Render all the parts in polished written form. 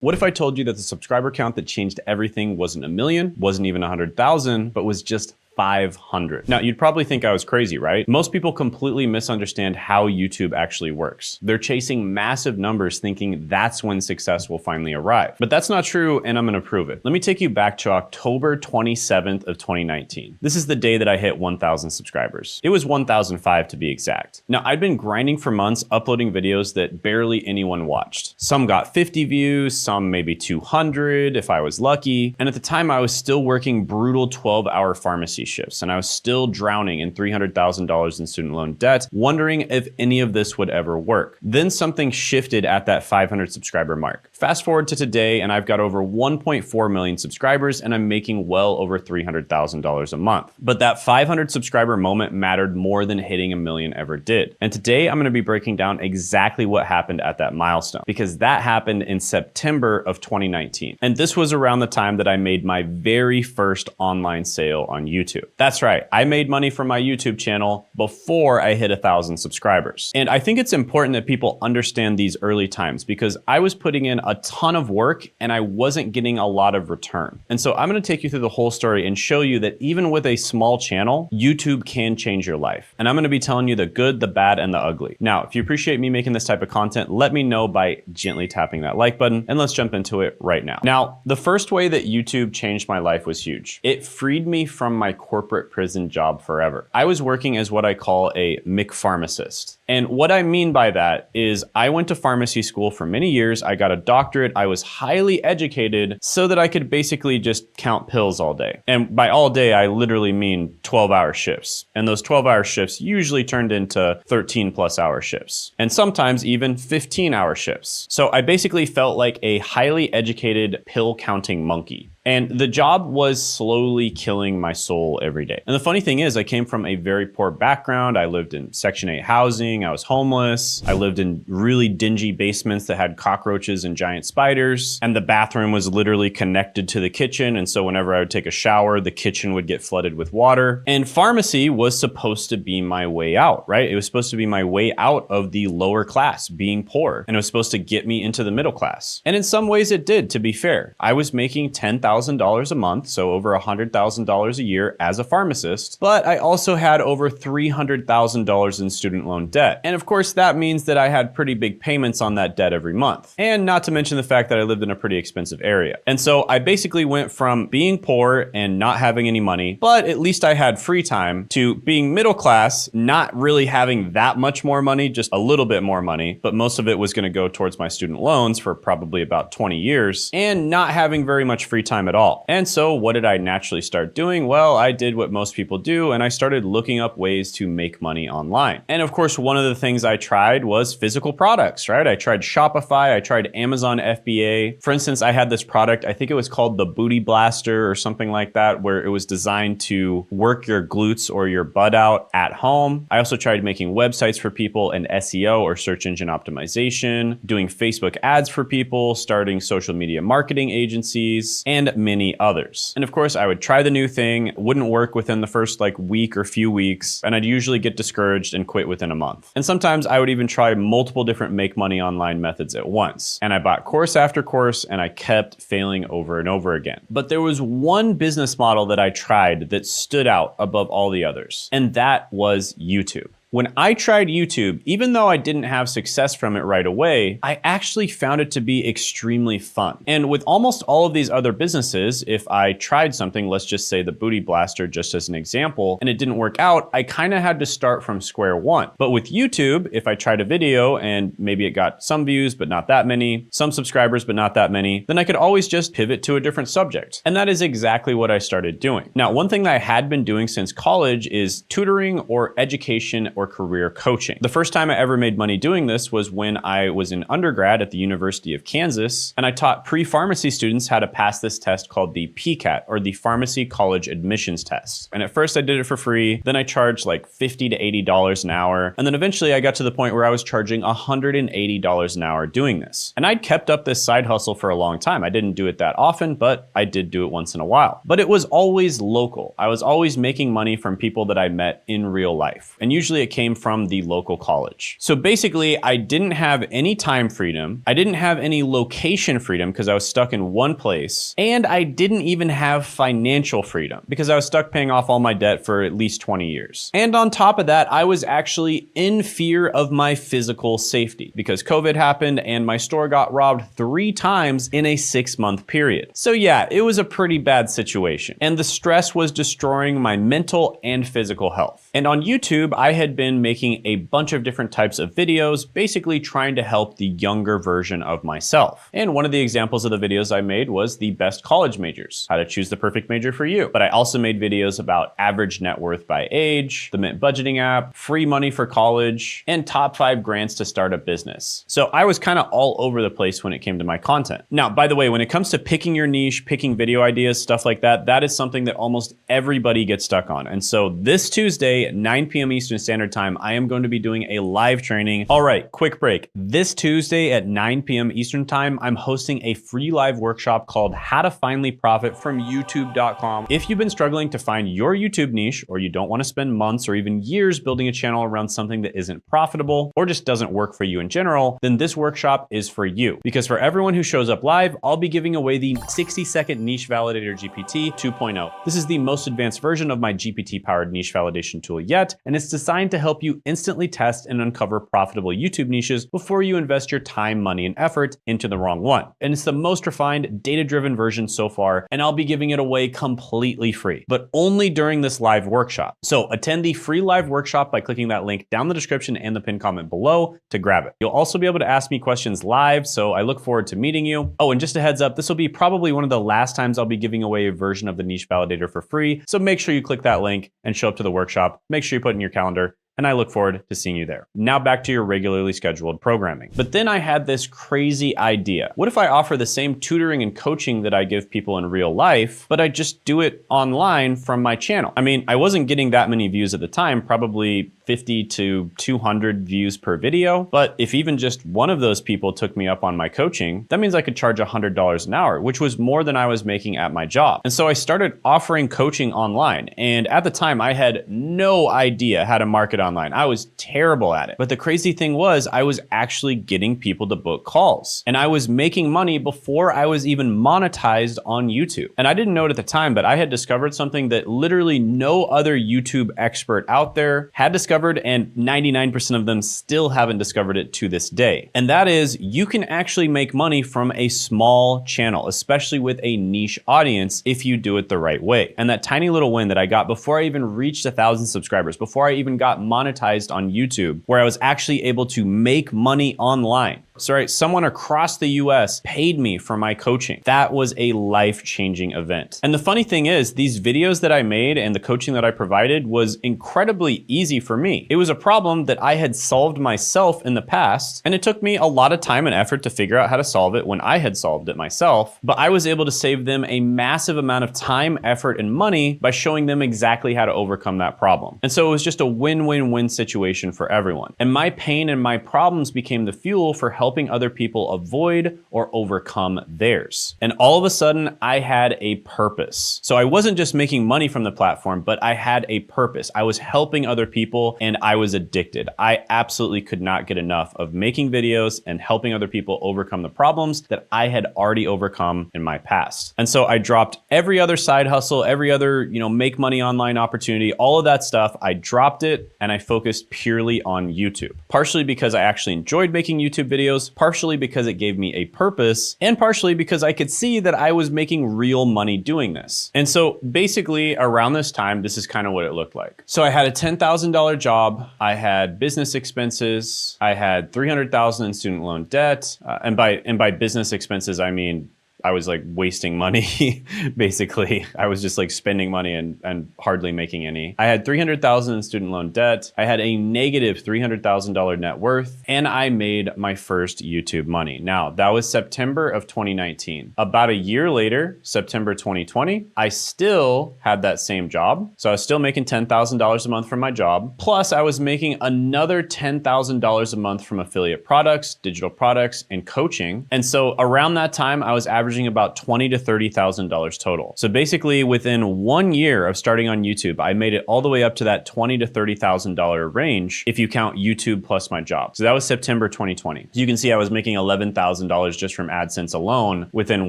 What if I told you that the subscriber count that changed everything wasn't 1 million, wasn't even 100,000, but was just 500. Now, you'd probably think I was crazy, right? Most people completely misunderstand how YouTube actually works. They're chasing massive numbers thinking that's when success will finally arrive. But that's not true, and I'm gonna prove it. Let me take you back to October 27th of 2019. This is the day that I hit 1,000 subscribers. It was 1,005 to be exact. Now, I'd been grinding for months, uploading videos that barely anyone watched. Some got 50 views, some maybe 200 if I was lucky. And at the time, I was still working brutal 12-hour pharmacy shifts, and I was still drowning in $300,000 in student loan debt, wondering if any of this would ever work. Then something shifted at that 500 subscriber mark. Fast forward to today, and I've got over 1.4 million subscribers, and I'm making well over $300,000 a month. But that 500 subscriber moment mattered more than hitting 1 million ever did. And today, I'm gonna be breaking down exactly what happened at that milestone, because that happened in September of 2019. And this was around the time that I made my very first online sale on YouTube. That's right, I made money from my YouTube channel before I hit 1,000 subscribers. And I think it's important that people understand these early times because I was putting in a ton of work and I wasn't getting a lot of return. And so I'm gonna take you through the whole story and show you that even with a small channel, YouTube can change your life. And I'm gonna be telling you the good, the bad, and the ugly. Now, if you appreciate me making this type of content, let me know by gently tapping that like button, and let's jump into it right now. Now, the first way that YouTube changed my life was huge. It freed me from my corporate prison job forever. I was working as what I call a McPharmacist. And what I mean by that is I went to pharmacy school for many years. I got a doctorate. I was highly educated so that I could basically just count pills all day. And by all day, I literally mean 12-hour shifts. And those 12-hour shifts usually turned into 13-plus-hour shifts. And sometimes even 15-hour shifts. So I basically felt like a highly educated pill-counting monkey. And the job was slowly killing my soul every day. And the funny thing is, I came from a very poor background. I lived in Section 8 housing. I was homeless. I lived in really dingy basements that had cockroaches and giant spiders. And the bathroom was literally connected to the kitchen. And so whenever I would take a shower, the kitchen would get flooded with water. And pharmacy was supposed to be my way out, right? It was supposed to be my way out of the lower class, being poor. And it was supposed to get me into the middle class. And in some ways it did, to be fair. I was making $10,000 a month, so over $100,000 a year as a pharmacist, but I also had over $300,000 in student loan debt. And of course, that means that I had pretty big payments on that debt every month. And not to mention the fact that I lived in a pretty expensive area. And so I basically went from being poor and not having any money, but at least I had free time, to being middle class, not really having that much more money, just a little bit more money, but most of it was going to go towards my student loans for probably about 20 years, and not having very much free time at all. And so what did I naturally start doing? Well, I did what most people do, and I started looking up ways to make money online. And of course, one of the things I tried was physical products, right? I tried Shopify, I tried Amazon FBA. For instance, I had this product, I think it was called the Booty Blaster or something like that, where it was designed to work your glutes or your butt out at home. I also tried making websites for people and SEO or search engine optimization, doing Facebook ads for people, starting social media marketing agencies, and many others. And of course, I would try the new thing, wouldn't work within the first week or few weeks, and I'd usually get discouraged and quit within a month. And sometimes I would even try multiple different make money online methods at once. And I bought course after course, and I kept failing over and over again. But there was one business model that I tried that stood out above all the others, and that was YouTube. When I tried YouTube, even though I didn't have success from it right away, I actually found it to be extremely fun. And with almost all of these other businesses, if I tried something, let's just say the Booty Blaster just as an example, and it didn't work out, I kind of had to start from square one. But with YouTube, if I tried a video and maybe it got some views, but not that many, some subscribers, but not that many, then I could always just pivot to a different subject. And that is exactly what I started doing. Now, one thing that I had been doing since college is tutoring or education or career coaching. The first time I ever made money doing this was when I was in undergrad at the University of Kansas, and I taught pre-pharmacy students how to pass this test called the PCAT, or the Pharmacy College Admissions Test. And at first I did it for free, then I charged like $50 to $80 an hour, and then eventually I got to the point where I was charging $180 an hour doing this. And I'd kept up this side hustle for a long time. I didn't do it that often, but I did do it once in a while. But it was always local. I was always making money from people that I met in real life. And usually it it came from the local college. So basically, I didn't have any time freedom. I didn't have any location freedom because I was stuck in one place. And I didn't even have financial freedom because I was stuck paying off all my debt for at least 20 years. And on top of that, I was actually in fear of my physical safety because COVID happened and my store got robbed 3 times in a 6-month period. So yeah, it was a pretty bad situation. And the stress was destroying my mental and physical health. And on YouTube, I had been making a bunch of different types of videos, basically trying to help the younger version of myself. And one of the examples of the videos I made was the best college majors, how to choose the perfect major for you. But I also made videos about average net worth by age, the Mint budgeting app, free money for college, and top 5 grants to start a business. So I was kind of all over the place when it came to my content. Now, by the way, when it comes to picking your niche, picking video ideas, stuff like that, that is something that almost everybody gets stuck on. And so this Tuesday at 9 p.m. Eastern Standard Time, I am going to be doing a live training. All right, quick break. This Tuesday at 9 p.m. Eastern Time, I'm hosting a free live workshop called How to Finally Profit from YouTube.com. If you've been struggling to find your YouTube niche, or you don't want to spend months or even years building a channel around something that isn't profitable or just doesn't work for you in general, then this workshop is for you. Because for everyone who shows up live, I'll be giving away the 60-second Niche Validator GPT 2.0. This is the most advanced version of my GPT-powered niche validation tool yet, and it's designed to help you instantly test and uncover profitable YouTube niches before you invest your time, money, and effort into the wrong one. And it's the most refined, data-driven version so far, and I'll be giving it away completely free, but only during this live workshop. So attend the free live workshop by clicking that link down the description and the pinned comment below to grab it. You'll also be able to ask me questions live, so I look forward to meeting you. Oh, and just a heads up, this will be probably one of the last times I'll be giving away a version of the Niche Validator for free, so make sure you click that link and show up to the workshop. Make sure you put it in your calendar, and I look forward to seeing you there. Now back to your regularly scheduled programming. But then I had this crazy idea. What if I offer the same tutoring and coaching that I give people in real life, but I just do it online from my channel? I mean, I wasn't getting that many views at the time, probably 50 to 200 views per video. But if even just one of those people took me up on my coaching, that means I could charge $100 an hour, which was more than I was making at my job. And so I started offering coaching online. And at the time, I had no idea how to market online. I was terrible at it. But the crazy thing was, I was actually getting people to book calls. And I was making money before I was even monetized on YouTube. And I didn't know it at the time, but I had discovered something that literally no other YouTube expert out there had discovered, and 99% of them still haven't discovered it to this day. And that is, you can actually make money from a small channel, especially with a niche audience, if you do it the right way. And that tiny little win that I got before I even reached 1,000 subscribers, before I even got monetized on YouTube, where I was actually able to make money online. So right, someone across the US paid me for my coaching. That was a life-changing event. And the funny thing is, these videos that I made and the coaching that I provided was incredibly easy for me. It was a problem that I had solved myself in the past, and it took me a lot of time and effort to figure out how to solve it when I had solved it myself. But I was able to save them a massive amount of time, effort, and money by showing them exactly how to overcome that problem. And so it was just a win-win-win situation for everyone. And my pain and my problems became the fuel for helping other people avoid or overcome theirs. And all of a sudden, I had a purpose. So I wasn't just making money from the platform, but I had a purpose. I was helping other people, and I was addicted. I absolutely could not get enough of making videos and helping other people overcome the problems that I had already overcome in my past. And so I dropped every other side hustle, every other, make money online opportunity, all of that stuff. I dropped it and I focused purely on YouTube. Partially because I actually enjoyed making YouTube videos, partially because it gave me a purpose, and partially because I could see that I was making real money doing this. And so basically around this time, this is kind of what it looked like. So I had a $10,000 job, I had business expenses, I had $300,000 in student loan debt, and by business expenses, I mean I was like wasting money, basically. I was just like spending money and hardly making any. I had $300,000 in student loan debt. I had a negative $300,000 net worth, and I made my first YouTube money. Now, that was September of 2019. About a year later, September 2020, I still had that same job. So I was still making $10,000 a month from my job. Plus, I was making another $10,000 a month from affiliate products, digital products, and coaching. And so around that time, I was averaging averaging about $20,000 to $30,000 total. So basically within 1 year of starting on YouTube, I made it all the way up to that $20,000 to $30,000 range if you count YouTube plus my job. So that was September 2020. So you can see I was making $11,000 just from AdSense alone within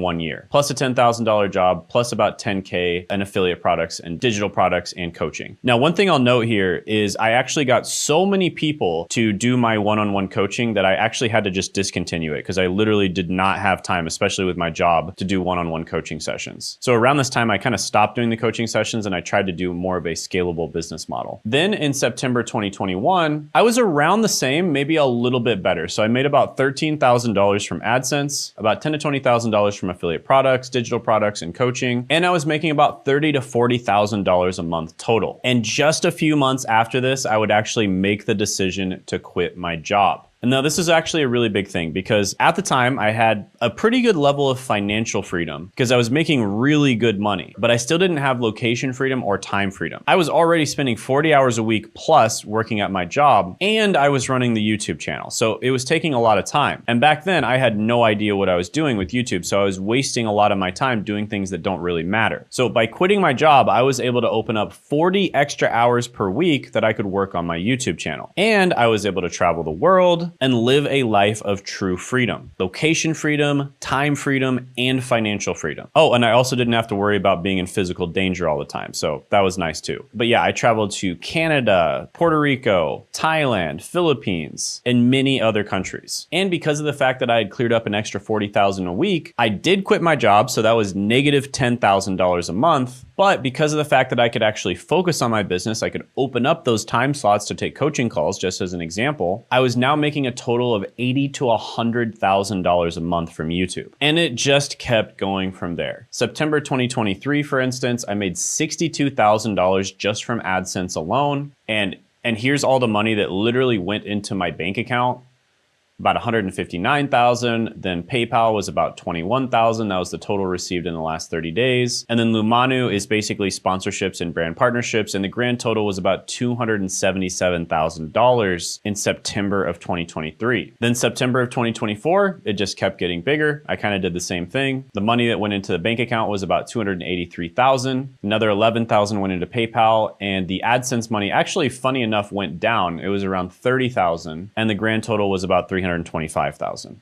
1 year, plus a $10,000 job, plus about 10K in affiliate products and digital products and coaching. Now, one thing I'll note here is I actually got so many people to do my one-on-one coaching that I actually had to just discontinue it because I literally did not have time, especially with my job, to do one-on-one coaching sessions. So around this time, I kind of stopped doing the coaching sessions and I tried to do more of a scalable business model. Then in September 2021, I was around the same, maybe a little bit better. So I made about $13,000 from AdSense, about $10,000 to $20,000 from affiliate products, digital products, and coaching. And I was making about $30,000 to $40,000 a month total. And just a few months after this, I would actually make the decision to quit my job. And now this is actually a really big thing because at the time I had a pretty good level of financial freedom because I was making really good money, but I still didn't have location freedom or time freedom. I was already spending 40 hours a week plus working at my job, and I was running the YouTube channel. So it was taking a lot of time. And back then I had no idea what I was doing with YouTube. So I was wasting a lot of my time doing things that don't really matter. So by quitting my job, I was able to open up 40 extra hours per week that I could work on my YouTube channel. And I was able to travel the world and live a life of true freedom. Location freedom, time freedom, and financial freedom. Oh, and I also didn't have to worry about being in physical danger all the time. So that was nice too. But yeah, I traveled to Canada, Puerto Rico, Thailand, Philippines, and many other countries. And because of the fact that I had cleared up an extra $40,000 a week, I did quit my job. So that was negative $10,000 a month. But because of the fact that I could actually focus on my business, I could open up those time slots to take coaching calls, just as an example, I was now making a total of $80,000 to $100,000 a month from YouTube. And it just kept going from there. September 2023, for instance, I made $62,000 just from AdSense alone. And here's all the money that literally went into my bank account. About $159,000. Then PayPal was about $21,000. That was the total received in the last 30 days. And then Lumanu is basically sponsorships and brand partnerships. And the grand total was about $277,000 in September of 2023. Then September of 2024, it just kept getting bigger. I kind of did the same thing. The money that went into the bank account was about $283,000. Another $11,000 went into PayPal. And the AdSense money, actually, funny enough, went down. It was around $30,000. And the grand total was about $325,000.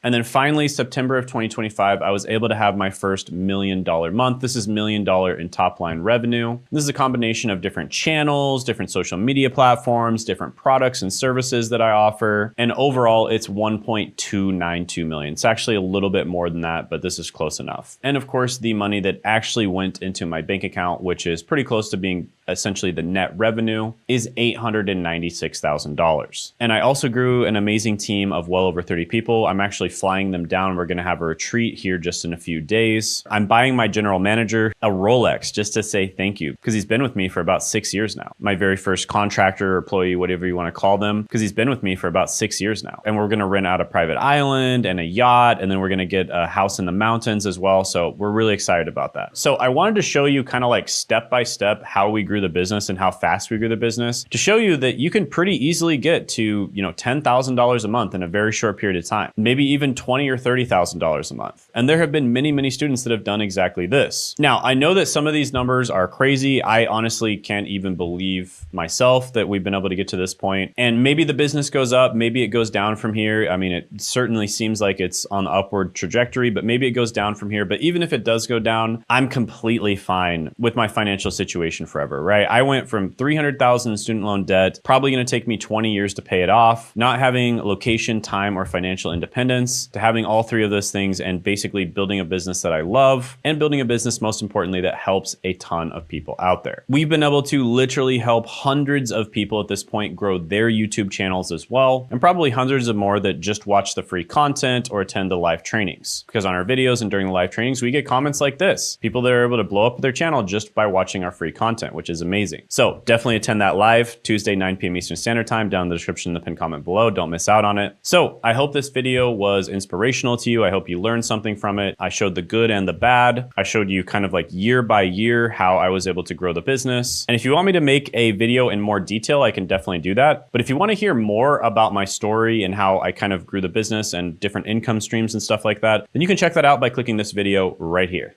And then finally, September of 2025, I was able to have my first $1 million month. This is $1 million in top line revenue. This is a combination of different channels, different social media platforms, different products and services that I offer. And overall, it's 1.292 million. It's actually a little bit more than that, but this is close enough. And of course, the money that actually went into my bank account, which is pretty close to being essentially the net revenue, is $896,000. And I also grew an amazing team of well over 30 people. I'm actually flying them down. We're going to have a retreat here just in a few days. I'm buying my general manager a Rolex just to say thank you because he's been with me for about 6 years now. My very first contractor, employee, whatever you want to call them, because he's been with me for about 6 years now. And we're going to rent out a private island and a yacht, and then we're going to get a house in the mountains as well. So we're really excited about that. So I wanted to show you kind of like step by step how we grew the business and how fast we grew the business to show you that you can pretty easily get to, $10,000 a month in a very short period of time, maybe even $20,000 or $30,000 a month. And there have been many, many students that have done exactly this. Now, I know that some of these numbers are crazy. I honestly can't even believe myself that we've been able to get to this point. And maybe the business goes up, maybe it goes down from here. I mean, it certainly seems like it's on the upward trajectory, but maybe it goes down from here. But even if it does go down, I'm completely fine with my financial situation forever, right? I went from $300,000 in student loan debt, probably going to take me 20 years to pay it off, not having location, time, or financial independence, to having all three of those things and basically building a business that I love and building a business, most importantly, that helps a ton of people out there. We've been able to literally help hundreds of people at this point grow their YouTube channels as well, and probably hundreds of more that just watch the free content or attend the live trainings. Because on our videos and during the live trainings, we get comments like this. People that are able to blow up their channel just by watching our free content, which is is amazing. So definitely attend that live Tuesday, 9 p.m. Eastern Standard Time, down in the description in the pinned comment below. Don't miss out on it. So I hope this video was inspirational to you. I hope you learned something from it. I showed the good and the bad. I showed you kind of like year by year how I was able to grow the business. And if you want me to make a video in more detail, I can definitely do that. But if you want to hear more about my story and how I kind of grew the business and different income streams and stuff like that, then you can check that out by clicking this video right here.